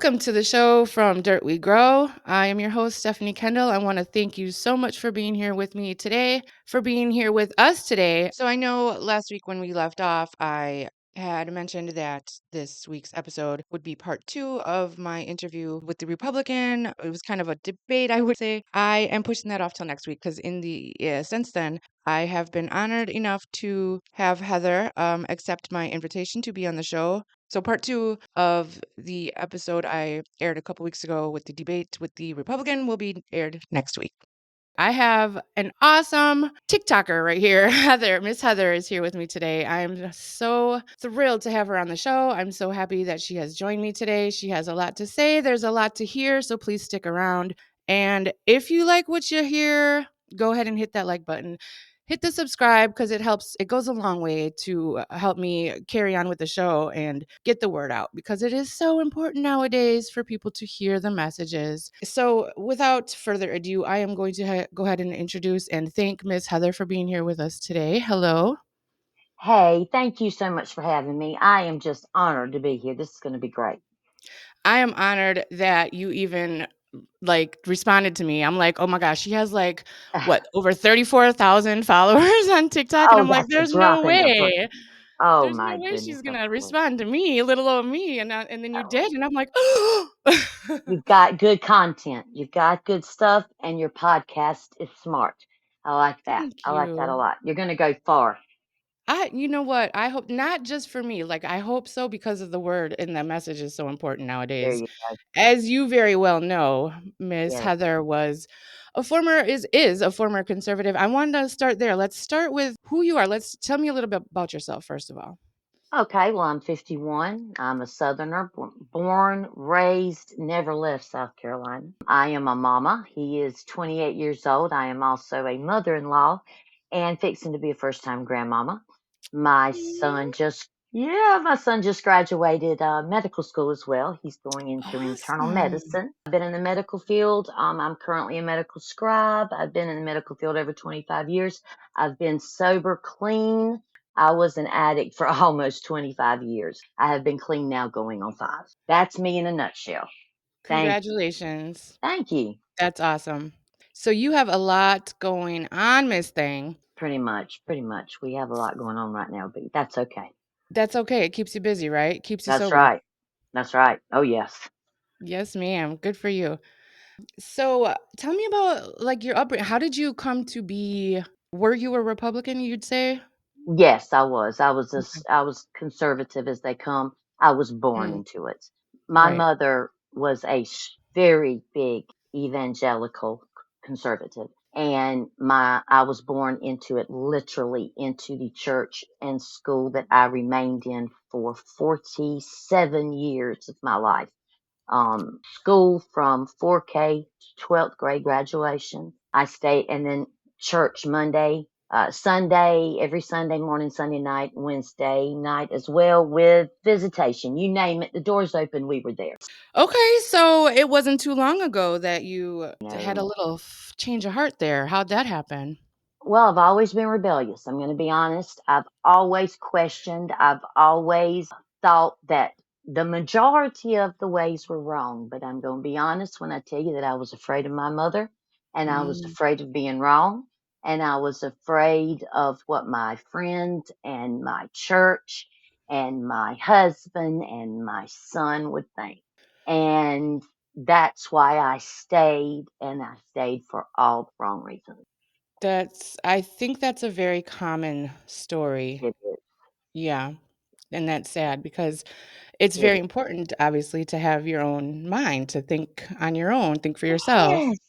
Welcome to the show From Dirt We Grow. I am your host, Stephanie Kendall. I want to thank you so much for being here with me today, for being here with us today. So, I know last week when we left off, I had mentioned that this week's episode would be part 2 of my interview with the Republican. It was kind of a debate, I would say. I am pushing that off till next week because since then, I have been honored enough to have Heather accept my invitation to be on the show. So, part 2 of the episode I aired a couple weeks ago with the debate with the Republican will be aired next week. I have an awesome TikToker right here. Heather, Miss Heather is here with me today. I'm so thrilled to have her on the show. I'm so happy that she has joined me today. She has a lot to say. There's a lot to hear, so please stick around. And if you like what you hear, go ahead and hit that like button. Hit the subscribe because it goes a long way to help me carry on with the show and get the word out because it is so important nowadays for people to hear the messages. So, without further ado, I am going to go ahead and introduce and thank Miss Heather for being here with us today. Hello. Hey, thank you so much for having me. I am just honored to be here. This is going to be great. I am honored that you even responded to me. I'm like, oh my gosh, she has over 34,000 followers on TikTok. And Oh, I'm like, that's a drop in the bucket. Oh There's no my way goodness, she's of gonna course. respond to me, little old me. And then you Oh, did. And I'm like, you've got good content. You've got good stuff, and your podcast is smart. I like that. thank I like that a you. lot. You're going to go far. You know what? I hope not just for me. I hope so because of the word and the message is so important There nowadays. you go. As you very well know, Miss Yes. Heather is a former conservative. I wanted to start there. Let's start with who you are. Let's tell me a little bit about yourself first of all. Okay, well, I'm 51. I'm a Southerner, born, raised, never left South Carolina. I am a mama. He is 28 years old. I am also a mother in law and fixing to be a first time grandmama. My son just graduated medical school as well. He's going into internal Awesome. medicine. I've been in the medical field. I'm currently a medical scribe. I've been in the medical field over 25 years. I've been sober, clean. I was an addict for almost 25 years. I have been clean now going on 5. That's me in a nutshell. Thank you. Congratulations. Thank you. That's awesome. So you have a lot going on, Miss Thing. Pretty much. Pretty much. We have a lot going on right now, but that's okay. That's okay. It keeps you busy, right? Keeps you That's sober. right. That's right. Oh, yes. Yes, ma'am. Good for you. So, tell me about your upbringing. How did you come to be? Were you a Republican, you'd say? Yes, I was. I was Okay. I was conservative as they come. I was born Mm, into it. My right. mother was a very big evangelical conservative, and my I was born into it, literally into the church and school that I remained in for 47 years of my life. School from 4K to 12th grade graduation. I stayed, and then church Monday, Sunday, every Sunday morning, Sunday night, Wednesday night as well, with visitation. You name it, the doors open, we were there. Okay, so it wasn't too long ago that you had a No. little change of heart there. How'd that happen? Well, I've always been rebellious. I'm going to be honest. I've always questioned. I've always thought that the majority of the ways were wrong. But I'm going to be honest when I tell you that I was afraid of my mother, and I was Mm, afraid of being wrong, and I was afraid of what my friends and my church and my husband and my son would think. And that's why I stayed, and I stayed for all the wrong reasons. I think that's a very common story. It is. Yeah, and that's sad because it's It very is. important, obviously, to have your own mind, to think on your own, think for yourself. Yes,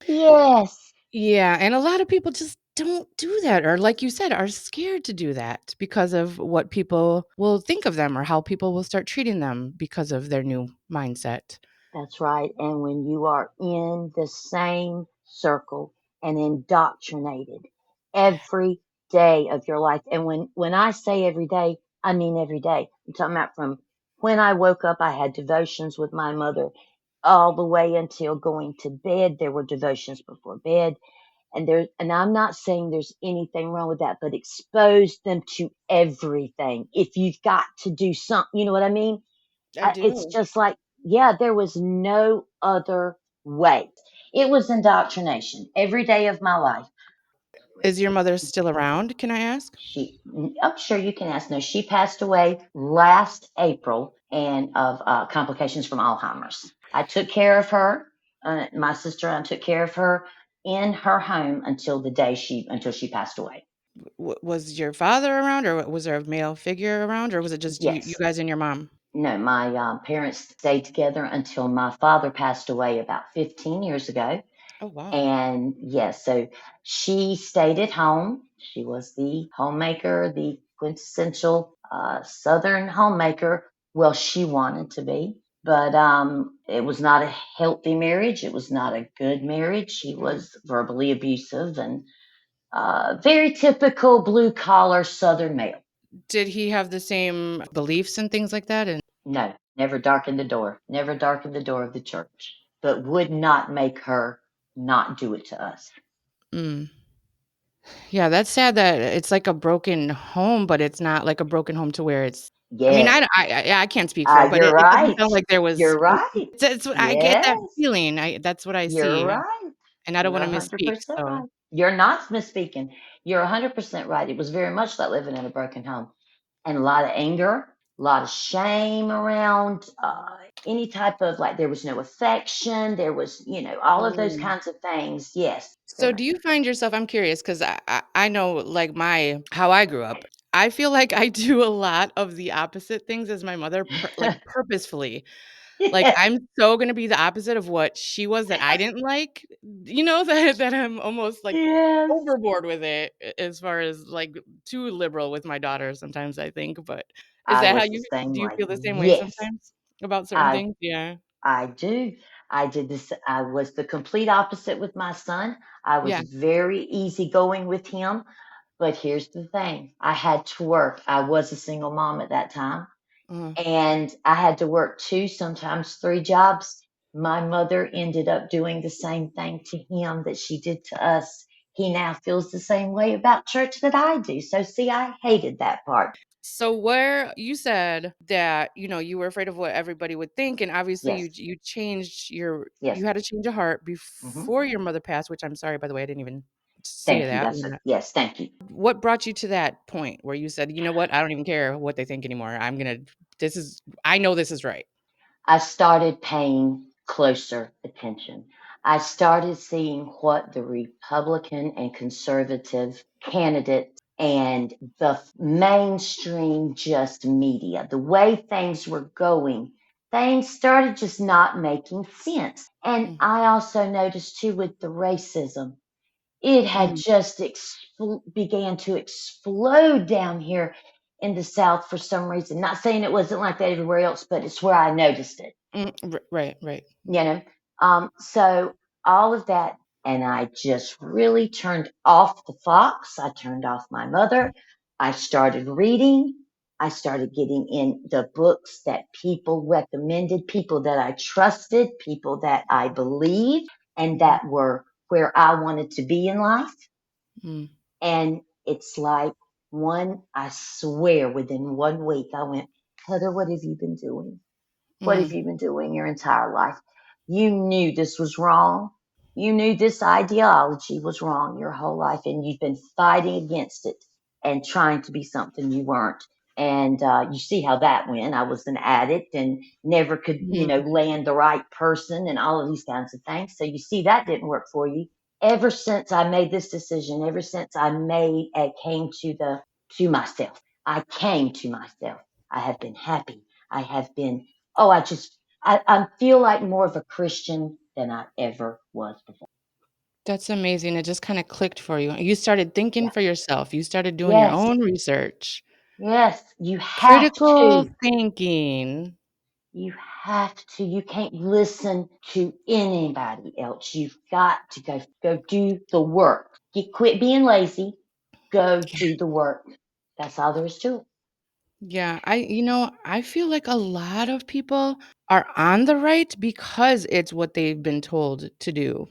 yes, Yeah, and a lot of people just don't do that or like you said, are scared to do that because of what people will think of them or how people will start treating them because of their new mindset. that's right. And when you are in the same circle and indoctrinated every day of your life, and when I say every day, I mean every day. I'm talking about from when I woke up, I had devotions with my mother all the way until going to bed. There were devotions before bed. And I'm not saying there's anything wrong with that, but expose them to everything. If you've got to do something, you know what I mean? I It's do. just like Yeah, there was no other way. It was indoctrination every day of my life. Is your mother still around, can I ask? I'm sure you can ask. No, she passed away last April and of complications from Alzheimer's. I took care of her. My sister and I took care of her in her home until the day until she passed away. Was your father around, or was there a male figure around, or was it just you Yes. guys and your mom? No, my parents stayed together until my father passed away about 15 years ago. Oh, wow. And yes, so she stayed at home. She was the homemaker, the quintessential Southern homemaker. Well, she wanted to be, but it was not a healthy marriage. It was not a good marriage. She Mm. was verbally abusive and very typical blue collar Southern male. Did he have the same beliefs and things like that? And No, never darkened the door, never darkened the door of the church, but would not make her not do it to us. mm. Yeah, that's sad that it's like a broken home, but it's not like a broken home to where it's I mean, Yes. I can't speak for him, but You're it doesn't right. sound like there was You're right. it's I get that Yes, feeling, that's what I you're see, right. and I don't You're wanna misspeak, 100% so right. You're not misspeaking. You're 100% right. It was very much like living in a broken home and a lot of anger, a lot of shame around any type of like, there was no affection. There was, all of those mm. kinds of things. Yes, So very do you find yourself I'm curious 'cause I know, like, my how I grew up. I feel like I do a lot of the opposite things as my mother, much. purposefully. Like, Yes. I'm so gonna be the opposite of what she was that I didn't like, that I'm almost, like, Yes. overboard with it as far as, like, too liberal with my daughter sometimes, I think, but is I that how was the you same do you way. feel the same way Yes, sometimes about certain I things? Yeah. I do. I did this. I was the complete opposite with my son. I was Yeah. very easygoing with him. But here's the thing, I had to work. I was a single mom at that time, Uh, and I had to work two, sometimes three jobs. My mother ended up doing the same thing to him that she did to us. He now feels the same way about church that I do. So, see, I hated that part. so where you said that, you were afraid of what everybody would think, and obviously Yes, you changed your yes. you had a change of heart Hmm. before your mother passed, which I'm sorry, by the way, I didn't even say Thank you. that. Yes, thank you. What brought you to that point where you said, "You know what? I don't even care what they think anymore. I know this is right." I started paying closer attention. I started seeing what the Republican and conservative candidates and the mainstream just media, the way things were going, things started just not making sense. And Mm, I also noticed too with the racism, it had mhm, just began to explode down here in the South for some reason. Not saying it wasn't like that everywhere else, but it's where I noticed it. right, right. you know so all of that, and I just really turned off the fox. I turned off my mother. I started reading. I started getting in the books that people recommended, people that I trusted, people that I believed, and Mhm, that were where I wanted to be in life. mm, And it's like, I swear within 1 week I went, Heather, what have you been doing? What have mm, you been doing your entire life? You knew this was wrong. You knew this ideology was wrong your whole life, and you've been fighting against it and trying to be something you weren't. And you see how that went. I was an addict and never could, mhm. land the right person and all of these kinds of things. So you see that didn't work for you. Ever since I made this decision, ever since I came to myself, I came to myself. I have been happy. I have been Oh, I feel like more of a Christian than I ever was before. That's amazing. It just kinda clicked for you. You started thinking Yeah. for yourself. You started doing your Yes. own research. Yes. You have Critical to. thinking. You have to. You can't listen to anybody else. You've got to go do the work. You quit being lazy. Go do the work. That's all there is to it. Yeah, I feel like a lot of people are on the right because it's what they've been told to do.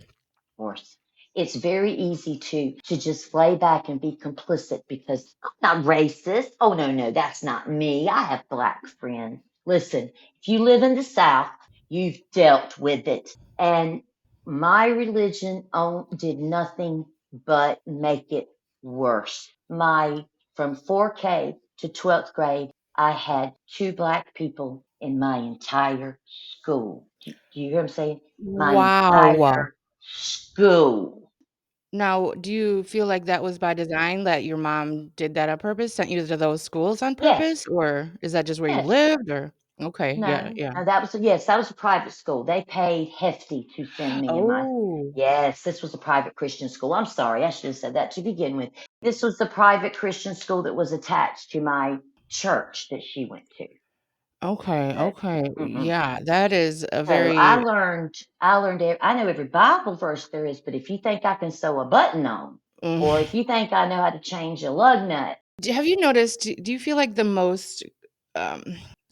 Course. It's very easy to just lay back and be complicit because I'm not racist. Oh no, no, that's not me. I have black friends. Listen, if you live in the South, you've dealt with it. And my religion did nothing but make it worse. From 4K to 12th grade, I had two black people in my entire school. Do you hear what I'm saying? My Wow. entire school. Now, do you feel like that was by design, that your mom did that on purpose, sent you to those schools on Yes, purpose, or is that just where you yes. lived, or okay, yeah, No, yeah. no, that was yes, that was a private school. They paid hefty to send me and my Oh, yes, this was a private Christian school. I'm sorry, I should have said that to begin with. This was the private Christian school that was attached to my church that she went to. okay, But okay. mm-mm. Yeah, that is a So very I know every Bible verse there is, but if you think I can sew a button on, mm. or if you think I know how to change a lug nut, Have you noticed, do you feel like the most, um,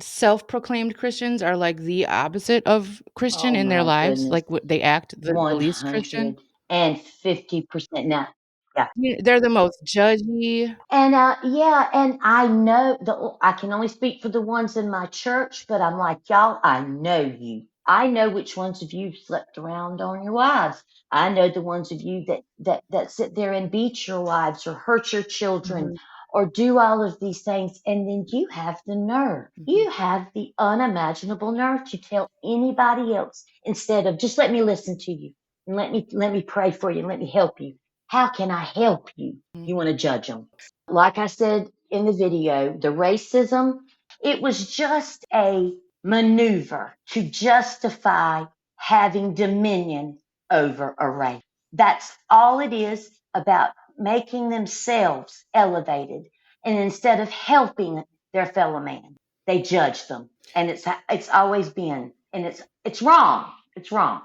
self-proclaimed Christians are, like, the opposite of Christian oh in their my lives? goodness, Like, what they act the least Christian? 150% now. Yeah. They're the most judgy. And yeah, and I know I can only speak for the ones in my church, but I'm like, y'all, I know you. I know which ones of you slept around on your wives. I know the ones of you that sit there and beat your wives or hurt your children Mhm, or do all of these things. And then you have the nerve. mhm, You have the unimaginable nerve to tell anybody else instead of just let me listen to you and let me pray for you and let me help you. How can I help you? You want mhm. to judge them. Like I said in the video, the racism, it was just a maneuver to justify having dominion over a race. That's all it is, about making themselves elevated. And instead of helping their fellow man, they judge them. And it's always been, and it's wrong. It's wrong.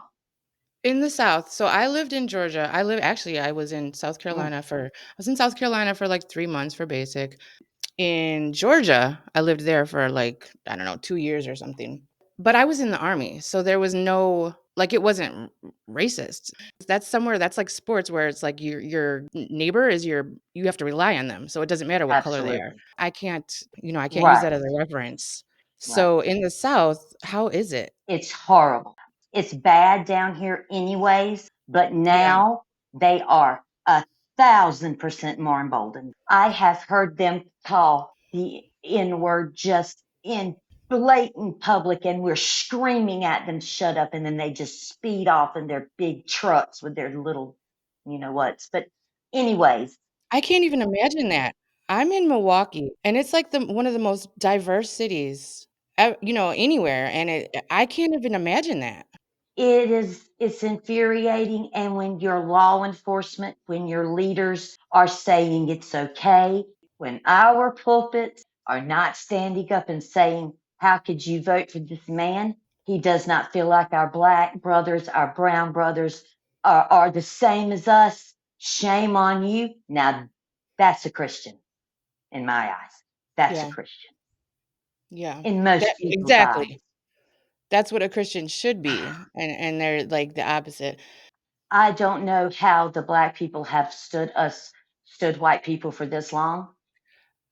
In the South, so I lived in Georgia. I was in South Mm, Carolina for I was in South Carolina for, like, 3 months for basic. In Georgia, I lived there for, like, I don't know, 2 years or something. But I was in the Army, so there was no, like, it wasn't racist. That's somewhere that's like sports where it's like your neighbor is you have to rely on them, so it doesn't matter what color they are. absolutely. I can't use Right. that as a reference. Right. So in the South, how is it? It's horrible. It's bad down here anyways, but Yeah. now they are 1,000% more emboldened. I have heard them call the N word just in blatant public, and we're screaming at them, shut up, and then they just speed off in their big trucks with their little, you know what's. But anyways, I can't even imagine that. I'm in Milwaukee, and it's like one of the most diverse cities, anywhere, and I can't even imagine that. it's infuriating. And when your law enforcement, when your leaders are saying it's okay, when our pulpits are not standing up and saying, how could you vote for this man? He does not feel like our black brothers, our brown brothers are the same as us. Shame on you. Now that's a Christian in my eyes. That's a Yeah, Christian yeah. in That most people's eyes. exactly. That's what a Christian should be, and they're, like, the opposite. I don't know how the black people have stood white people for this long.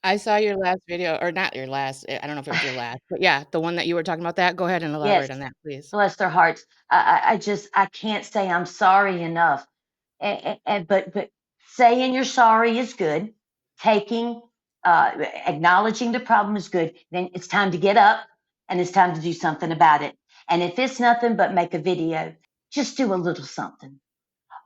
I saw your last video, or not your last, I don't know if it was your last, but yeah, the one that you were talking about that. Go ahead and Yes, elaborate on that, please. bless their hearts. I can't say I'm sorry enough. But saying you're sorry is good. Taking acknowledging the problem is good. Then it's time to get up and it's time to do something about it. And if it's nothing but make a video, just do a little something.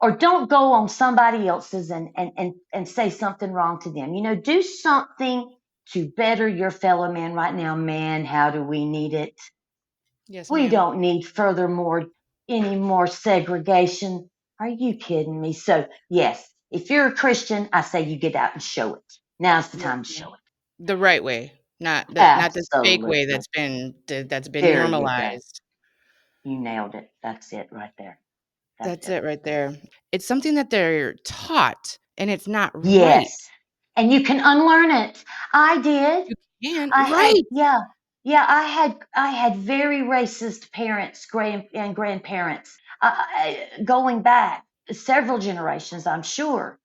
Or don't go on somebody else's and say something wrong to them. Do something to better your fellow man right now. Man, how do we need it? Yes, We ma'am. don't need any more segregation. Are you kidding me? So yes, if you're a Christian, I say you get out and show it. Now's the Yes, time to ma'am. show it. The right way, not this fake way Absolutely. that's been There you go. normalized. You nailed it. That's it right there. That's That's it. it right there. It's something that they're taught, and it's not right. Yes. And you can unlearn it. I did. You can, I had, right. yeah, yeah. I had very racist parents, and grandparents, going back several generations, I'm sure.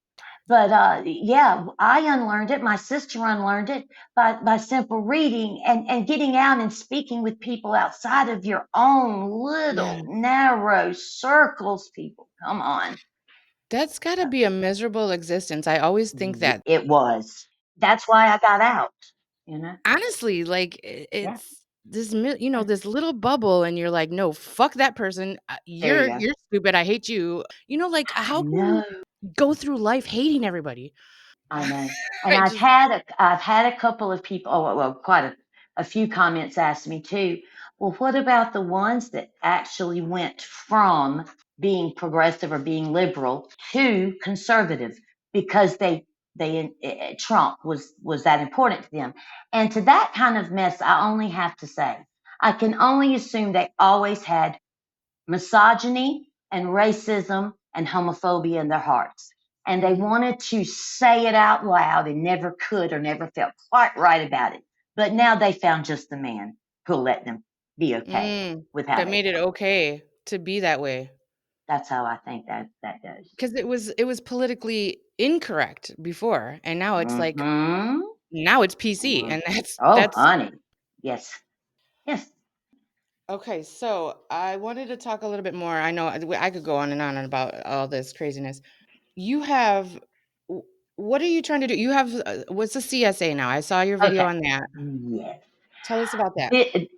But yeah, I unlearned it. My sister unlearned it by simple reading and getting out and speaking with people outside of your own Yeah. little narrow circles. People, come on. That's gotta be a miserable existence. I always think that. It was. That's why I got out, you know? Honestly, like, Yeah. it's this mi you know, Yeah. this little bubble, and you're like, "No, fuck that person. There you go. You're stupid. I hate you." Like, I how can you know. go through life hating everybody? I know. And I just I've had a couple of people, well, quite a few comments asked me too. Well, what about the ones that actually went from being progressive or being liberal to conservative because Trump was that important to them? And to that kind of mess, I only have to say, I can only assume they always had misogyny and racism and homophobia in their hearts. And they Mhm. wanted to say it out loud and never could or never felt quite right about it. But now they found just the man who'll let them be okay with how That they made it feel. okay to be that way, That's how I think that goes. 'cause it was politically incorrect before, and now it's like Mm-hmm. now it's PC, Mm. and that's Oh, that's honey. Yes. Yes. okay, so I wanted to talk a little bit more. I know I could go on and on about all this craziness. You have w what are you trying to do? You have, what's a CSA now? I saw your video Okay. on that. Yes. Tell us about that.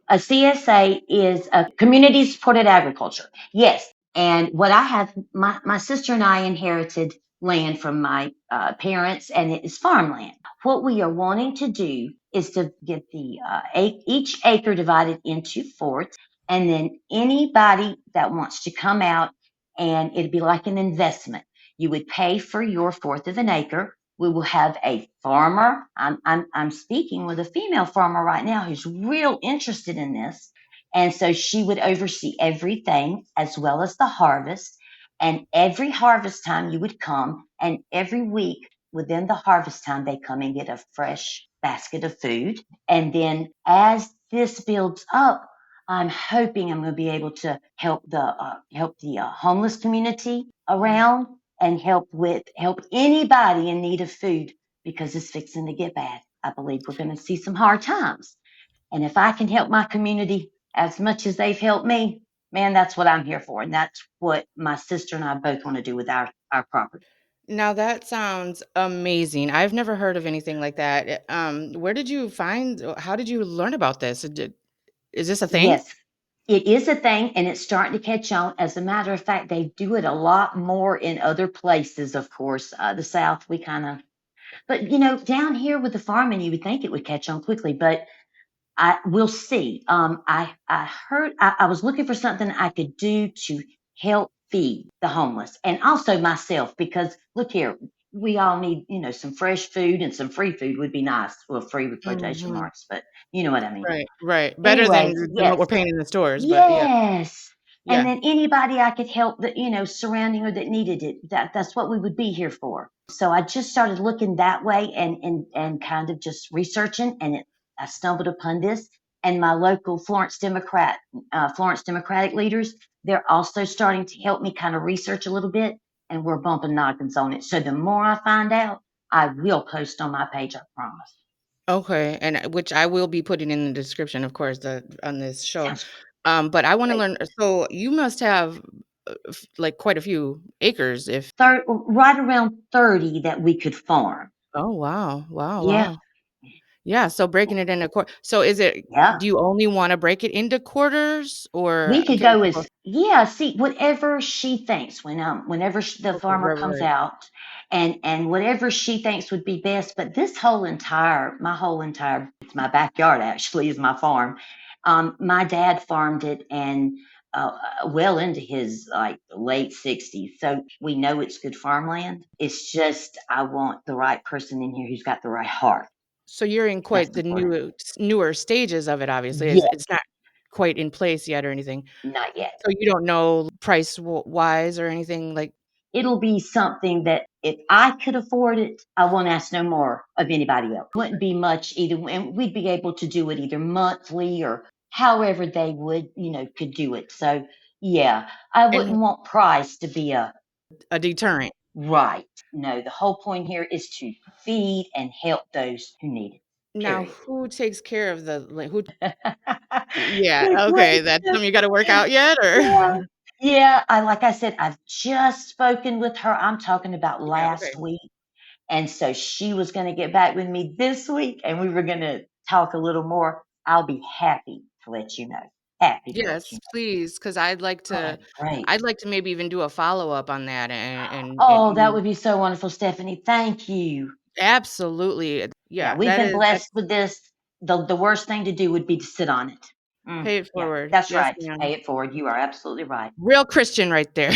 A CSA is a community supported agriculture. Yes. And what I have, my sister and I inherited land from my parents, and it is farmland. What we are wanting to do is to get each acre divided into fourths, and then anybody that wants to come out, and it'd be like an investment. You would pay for your fourth of an acre. We will have a farmer. I'm speaking with a female farmer right now who's real interested in this. And so she would oversee everything as well as the harvest. And every harvest time you would come, and every week within the harvest time, they come and get a fresh basket of food. And then as this builds up, I'm hoping I'm going to be able to help the homeless community Mhm. around and help anybody in need of food because it's fixing to get bad. I believe we're going to see some hard times. And if I can help my community as much as they've helped me, man, that's what I'm here for. And that's what my sister and I both want to do with our property. Now that sounds amazing. I've never heard of anything like that. Where did you find how did you learn about this? Is this a thing? Yes, it is a thing and it's starting to catch on. As a matter of fact, they do it a lot more in other places, of course. The South, we kind of, but down here with the farming, you would think it would catch on quickly, but I will see. I heard I was looking for something I could do to help feed the homeless and also myself because look here, we all need some fresh food and some free food would be nice. Well, free with quotation Mhm. marks, but you know what I mean. Right, right. Better Anyways, than what yes. we're paying in the stores, but yeah. Yes. And Yeah. then anybody I could help that, surrounding or that needed it, that's what we would be here for. So I just started looking that way and kind of just researching and I stumbled upon this and my local Florence Democratic leaders, they're also starting to help me kind of research a little bit and we're bumping noggins on it. So the more I find out, I will post on my page, I promise. Okay, and which I will be putting in the description, of course, on this show. Sounds But I wanna great. learn, so you must have, like, quite a few acres if Right around 30 that we could farm. oh, wow. Wow, Yeah. wow. Yeah, so breaking it into so is it Yeah. do you only wanna break it into quarters or We could 'cause go as yeah, see, whatever she thinks whenever the okay, farmer right, right, comes right. out and whatever she thinks would be best. But this whole entire, my whole entire, it's my backyard actually is my farm. My dad farmed it and well into his like late 60s. So we know it's good farmland. It's just, I want the right person in here who's got the right heart. So you're in That's quite the important. newer stages of it, obviously. It's Yes, not quite in place yet or anything. not yet. So you don't know price w wise or anything like It'll be something that if I could afford it, I won't ask no more of anybody else. Wouldn't be much either, and we'd be able to do it either monthly or however they would, could do it. So yeah, I and wouldn't want price to be a deterrent. Right. No, the whole point here is to feed and help those who need it. Now Period. who takes care of the like, who yeah, Good okay, that's question. something you gotta work out yet, or Yeah. Yeah, like I said, I've just spoken with her. I'm talking about Yeah, okay. last week. And so she was going to get back with me this week and we were going to talk a little more. I'll be happy to let you know. Happy to let you Yes, please, because know. Oh, great. I'd like to maybe even do a follow-up on that and Oh, that you would be so wonderful, Stephanie. Thank you. absolutely, Yeah, yeah, we've been that's blessed with this. The worst thing to do would be to sit on it. pay it Yeah, forward. that's Yes, right. Pay ma'am. it forward. You are absolutely right. Real Christian right there.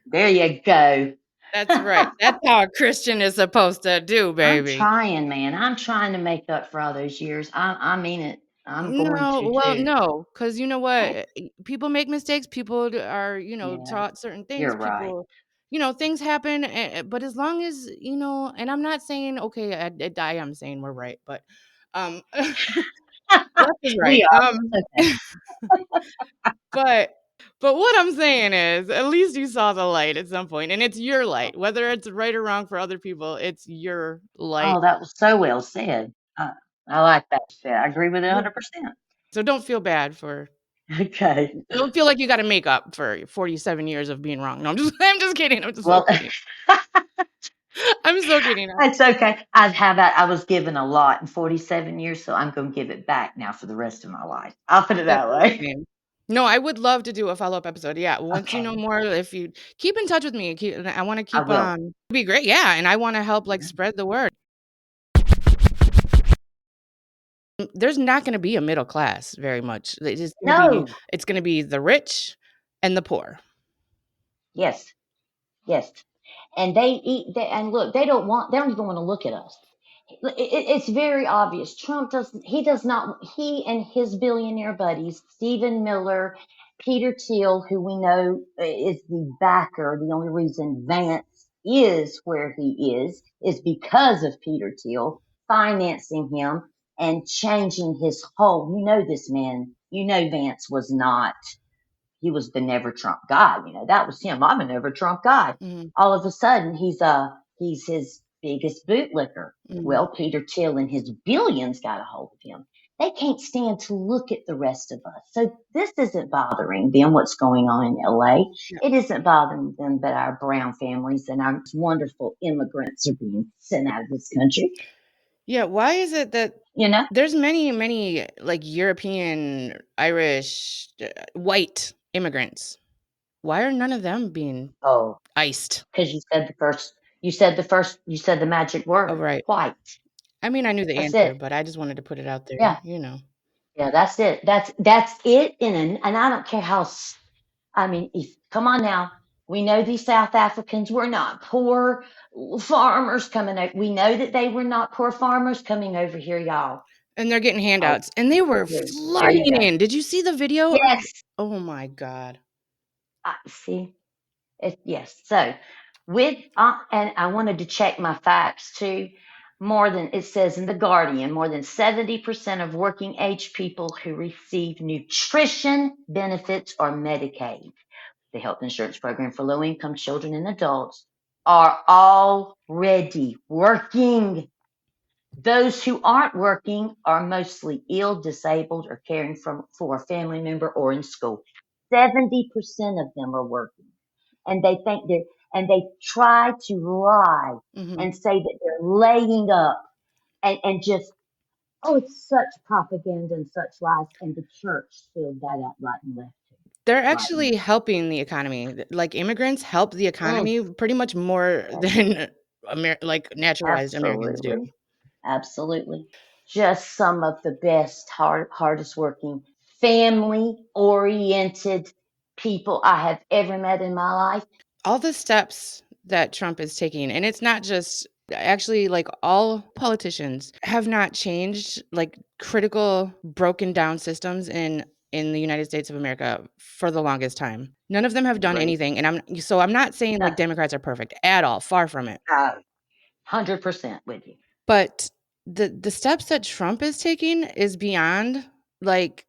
There you go. That's right. That's how a Christian is supposed to do, I'm baby. trying, man. I'm trying to make up for all those years. I mean it. I'm going No, to well, too. no, because you know what? Thanks. People make mistakes. People are, Yeah, taught certain things. you're right. People, things happen. But as long as, and I'm not saying, okay, I die, I'm saying we're right, but um, left is We right. are. It's okay. But but what I'm saying is, at least you saw the light at some point, and it's your light. Whether it's right or wrong for other people, it's your light. Oh, that was so well said. I like that said. I agree with it Yeah. 100%. So don't feel bad for Okay. don't feel like you gotta make up for 47 years of being wrong. No, I'm just kidding. I'm just so Well, kidding. I'm so kidding. it's okay. I've had that. I was given a lot in 47 years, so I'm going to give it back now for the rest of my life. I'll put it That's that way. insane. No, I would love to do a follow-up episode. Yeah, once you know Okay. more, if you keep in touch with me, I wanna I keep will. on it'd be great, yeah, and I wanna help, like, Yeah. spread the word. There's not gonna be a middle class very much. No. It's gonna be the rich and the poor. Yes. Yes. And and look, they don't even want to look at us. It's very obvious. Trump doesn't, he does not, he and his billionaire buddies, Stephen Miller, Peter Thiel, who we know is the backer, the only reason Vance is where he is because of Peter Thiel financing him and changing his whole, this man, Vance was not, he was the never Trump guy. That was him. I'm a never Trump guy. Mhm, All of a sudden, he's his biggest bootlicker. mhm. Well, Peter Thiel and his billions got a hold of him. They can't stand to look at the rest of us. So this isn't bothering them, what's going on in LA. Yeah. It isn't bothering them that our brown families and our wonderful immigrants are being sent out of this country, Yeah, why is it that you know? there's many, many, like, European, Irish, white immigrants. Why are none of them being Oh, iced? because you said the magic Oh, word, right. white. I mean, I knew the That's answer, it. but I just wanted to put it out Yeah. there. Yeah, that's it. That's it and I don't care how I mean, if come on now. We know these South Africans were not poor farmers coming over. We know that they were not poor farmers coming over here, y'all. And they're getting Oh, handouts, and they were there you flying go. in. Did you see the video of Yes. oh my god. I see. Yes. So, and I wanted to check my facts too. It says in The Guardian, more than 70% of working age people who receive nutrition benefits or Medicaid, the health insurance program for low income children and adults, are already working. Those who aren't working are mostly ill, disabled, or caring for a family member or in school. 70% of them are working. And they try to lie Mhm. and say that they're laying up and just, oh, it's such propaganda and such lies. And the church filled that out right and left, They're right and actually helping the economy. Like, immigrants help the left. economy pretty much more Yes, than like, naturalized Americans do. absolutely. Absolutely. Just some of the best, hardest working, family oriented people I have ever met in my life. All the steps that Trump is taking, and it's not just actually, like, all politicians have not changed, like, critical broken down systems in the United States of America for the longest time. None of them have done Agree. anything, and I'm not saying, like, Nothing. Democrats are perfect at all, far from it. 100% with you. But the steps that Trump is taking is beyond, like,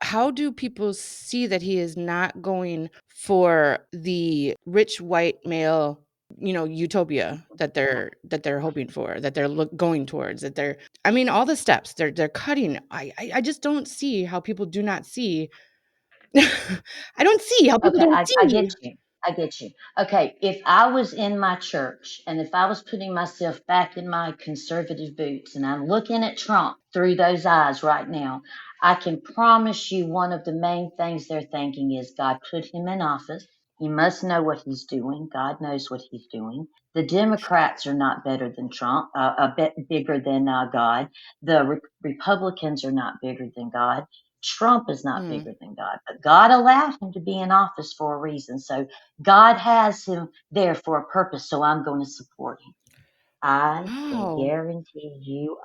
how do people see that he is not going for the rich white male utopia that they're hoping for, that they're going towards, that they're I mean, all the steps they're cutting. I just don't see how people do not see. I don't see how people Okay, don't I get see. you. I get you. Okay, if I was in my church and if I was putting myself back in my conservative boots and I'm looking at Trump through those eyes right now, I can promise you one of the main things they're thinking is God put him in office. He must know what he's doing. God knows what he's doing. The Democrats are not better than Trump, a bit bigger than God. The Republicans are not bigger than God. Trump is not Mm. bigger than God, but God allowed him to be in office for a reason. So God has him there for a purpose. So I'm going to support him. I can Wow. guarantee you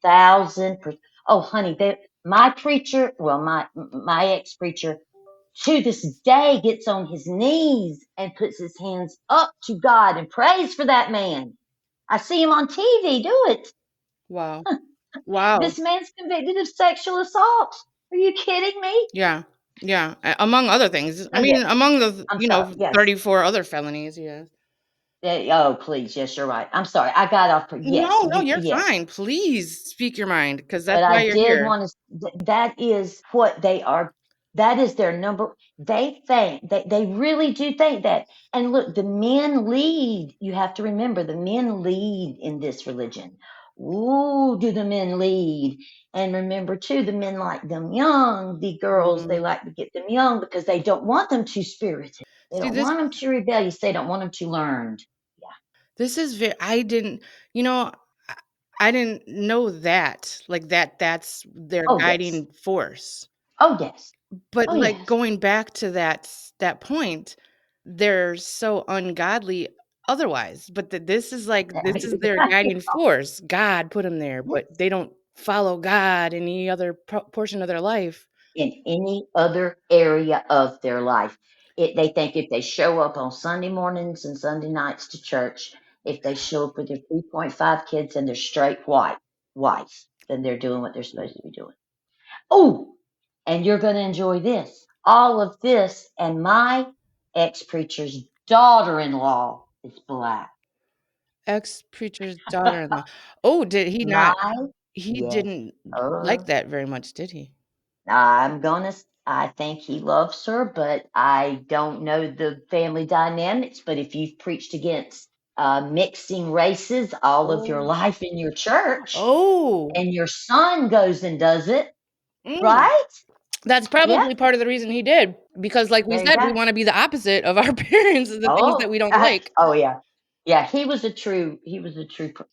1,000%. Oh, honey, my preacher, well, my ex preacher, to this day gets on his knees and puts his hands up to God and prays for that man. I see him on TV do it. Wow. Wow. This man's convicted of sexual assault. Are you kidding me? Yeah. Yeah, among other things. I So yes, mean, among the, I'm sorry. Yes. 34 other felonies, yes. Oh, please. Yes, you're right. I'm sorry. I got off. Yes, No, no, you're yes. fine. Please speak your mind, because that's But why I you're did here. want to. That is what they are. That is their number. They think they really do think that. And look, the men lead. You have to remember the men lead in this religion. Ooh, do the men lead? And remember too, the men like them young. The girls, they Mm. like to get them young because they don't want them too spirited. They See, don't this want them too rebellious. They don't want them too learned. this is very I didn't you know, I I didn't know that, like, that's their Oh yes. guiding force. Oh yes. But, Oh like, yes. going back to that point, they're so ungodly otherwise, but this is, like, this is their guiding force. God put them there, but Yes. they don't follow God in any other portion of their life. In any other area of their life. They think if they show up on Sunday mornings and Sunday nights to church, if they show up with their 3.5 kids and their straight white wife, then they're doing what they're supposed to be doing. Oh, and you're going to enjoy this. All of this, and my ex preacher's daughter in law is black. Ex-preacher's daughter-in-law. Oh, did he not My, he yes. didn't like Oh, that very much, did he? I think he loves her, but I don't know the family dynamics. But if you've preached against mixing races all of your Oh. life in your church, Oh. and your son goes and does it, Mm. right? That's Yeah, probably part of the reason he did, because like we there you said, we go. wanna be the opposite of our parents and the things that Oh, we don't like. oh yeah, yeah. He was a true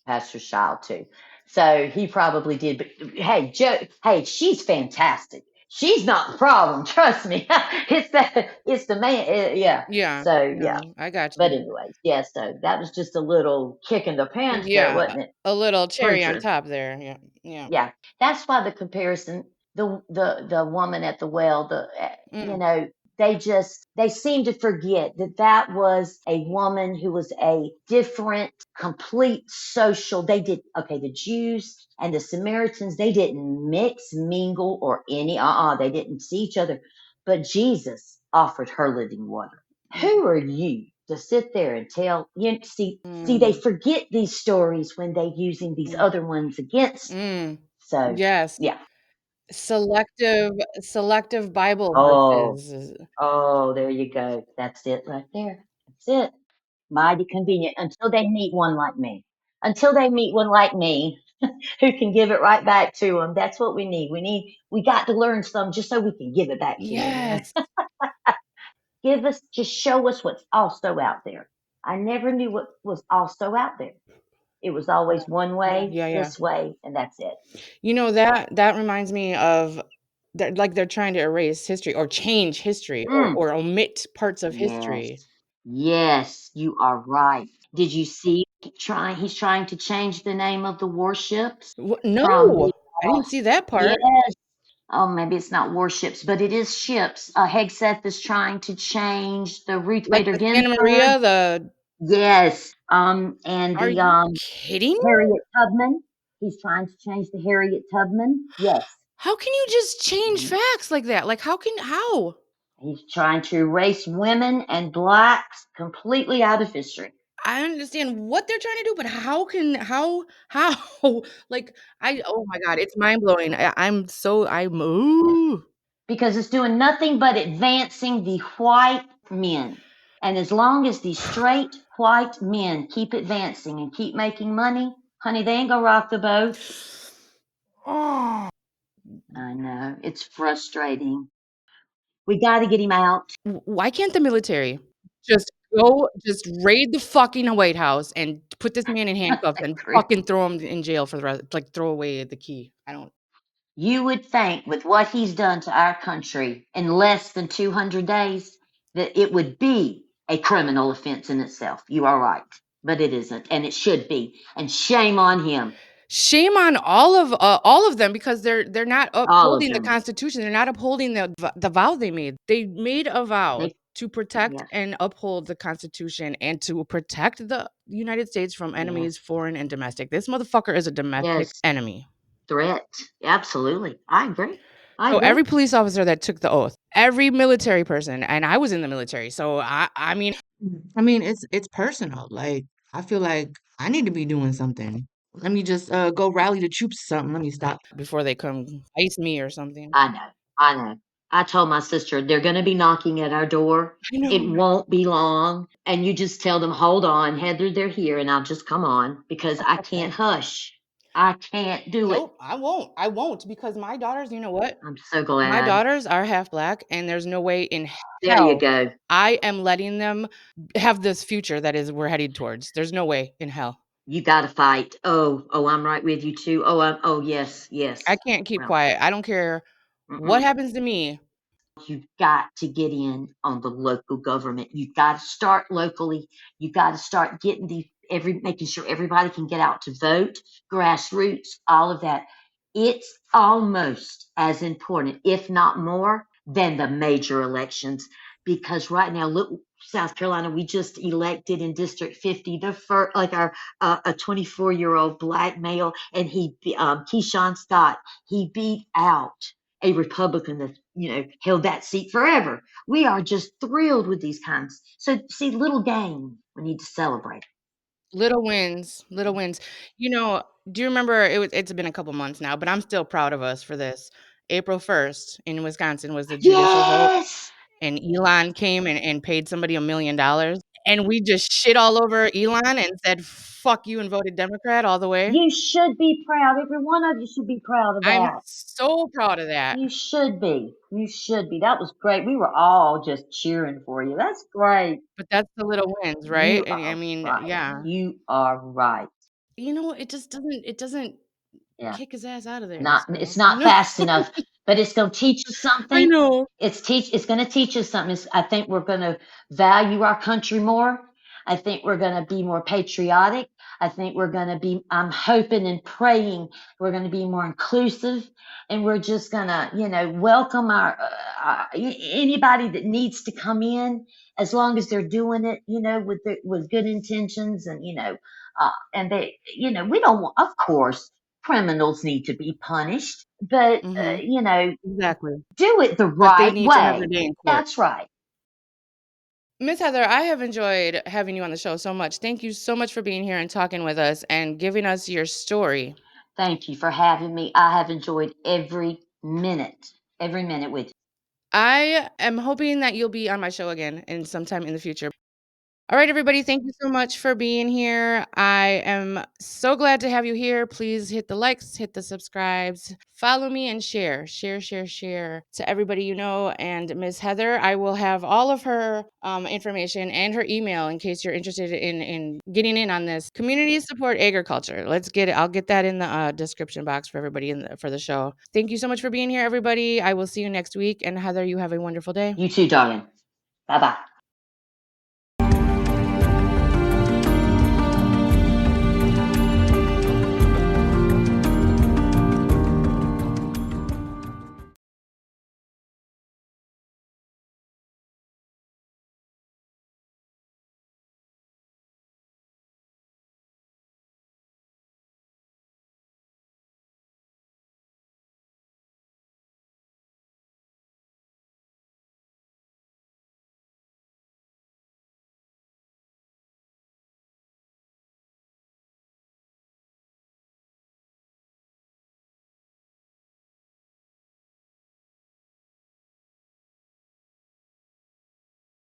pastor's child too. So he probably did. But hey, Joe, hey, she's fantastic. She's not the problem. Trust me. It's the man. Yeah. Yeah. So yeah. No, I got But you. anyways, yeah. So that was just a little kick in the pants, there, Yeah, wasn't it, a little cherry on preacher? top there, yeah, yeah. Yeah, that's why the comparison, the woman at the well, Mm, they seem to forget that that was a woman who was a different, complete social. They did okay. The Jews and the Samaritans, they didn't mix, mingle, or any. They didn't see each other. But Jesus offered her living water. mm, Who are you to sit there and tell? See, they mm, forget these stories when they using these mm, other ones against. mm. So, Yes, yeah. selective Bible Oh, verses is oh, there you go. That's it right there. That's it. Mighty convenient until they meet one like me. Until they meet one like me who can give it right back to them. That's what we need. We got to learn some just so we can give it back to you. yes. Just show us what's also out there. I never knew what was also out there. It was always one Yeah, way, yeah, yeah. this way, and that's it. That reminds me of that, like, they're trying to erase history or change history Mm. or omit parts of Yes. history. Yes, you are right. Did you see he's trying to change the name of the warships from No, the I didn't see that part. yes. Oh, maybe it's not warships, but it is ships. Hegseth is trying to change the Ruth Like Bader the Santa Ginsburg. Maria, the Yes. And are the you kidding me? Harriet Tubman. He's trying to change the Harriet Tubman. Yes. How can you just change Mhm. facts like that? Like, how? He's trying to erase women and blacks completely out of history. I understand what they're trying to do, but how like, I oh my god, it's mind blowing. I'm ooh. because it's doing nothing but advancing the white men. And as long as these straight white men keep advancing and keep making money, honey, they ain't gonna rock the boat. Oh. I know. It's frustrating. We got to get him out. Why can't the military just raid the fucking White House and put this man in handcuffs and Agree. fucking throw him in jail for the rest, like, throw away the key? I don't. You would think, with what he's done to our country in less than 200 days, that it would be a criminal offense in itself. You are right. But it isn't. And it should be. And shame on him. Shame on all of them because they're not All of upholding the them. Constitution. They're not upholding the vow they made. They made a vow They, to protect yes, and uphold the Constitution and to protect the United States from yes, enemies, foreign and domestic. This motherfucker is a domestic yes. enemy. Threat. Absolutely. I agree. I So agree. every police officer that took the oath, every military person, and I was in the military, so I mean, it's personal. Like, I feel like I need to be doing something. Let me just go rally the troops or something. Let me stop before they come ice me or something. I know. I know. I told my sister they're going to be knocking at our door. I know. It won't be long. And you just tell them, hold on, Heather, they're here. And I'll just come on because I can't Okay. hush. I can't do it. Nope, I won't. I won't because my daughters, you know what? I'm so My glad. daughters are half black, and there's no way in There you hell go. I am letting them have this future that is we're headed towards. There's no way in hell. You got to fight. Oh, I'm right with you too. Oh, yes, I yes. can't keep Well, quiet. I don't care what mm-mm. happens to me. You've got to get in on the local government. You've got to start locally. You've got to start getting the every making sure everybody can get out to vote, grassroots, all of that. It's almost as important, if not more, than the major elections. Because right now, look, South Carolina, we just elected in District 50 the first, like our a 24-year-old black male, and Keyshawn Scott, he beat out a Republican that held that seat forever. We are just thrilled with these kinds. So see, little game we need to celebrate. Little wins, little wins. You know, do you remember it's been a couple months now, but I'm still proud of us for this. April 1st in Wisconsin was the judicial vote, Yes, and Elon came and paid somebody $1,000,000, and we just shit all over Elon and said, "Fuck you," and voted Democrat all the way. you should be proud. Every one of you should be proud of I'm that. so proud of that. You should be. You should be. That was great. We were all just cheering for you. That's great. But that's the little wins, right? You And I are mean, right. yeah. You are right. You know, it doesn't Yeah. kick his ass out of there, Not it's so, you not know? fast enough, but it's going to teach us I something. know. It's going to teach us something. I think we're going to value our country more. I think we're going to be more patriotic. I think we're going to be, I'm hoping and praying we're going to be more inclusive, and we're just going to, welcome anybody that needs to come in, as long as they're doing it, with good intentions, and and they, we don't want, of course, criminals need to be punished, but Mhm. Exactly. do it the But they right need to have their way. day in court. That's right. Miss Heather, I have enjoyed having you on the show so much. Thank you so much for being here and talking with us and giving us your story. Thank you for having me. I have enjoyed every minute with you. I am hoping that you'll be on my show again in sometime in the future. All right, everybody, thank you so much for being here. I am so glad to have you here. Please hit the likes, hit the subscribes, follow me, and share to everybody you know. And Miss Heather, I will have all of her information and her email in case you're interested in getting in on this community support agriculture. Let's get it. I'll get that in the description box for everybody for the show. Thank you so much for being here, everybody. I will see you next week. And Heather, you have a wonderful day. You too, darling. Bye bye.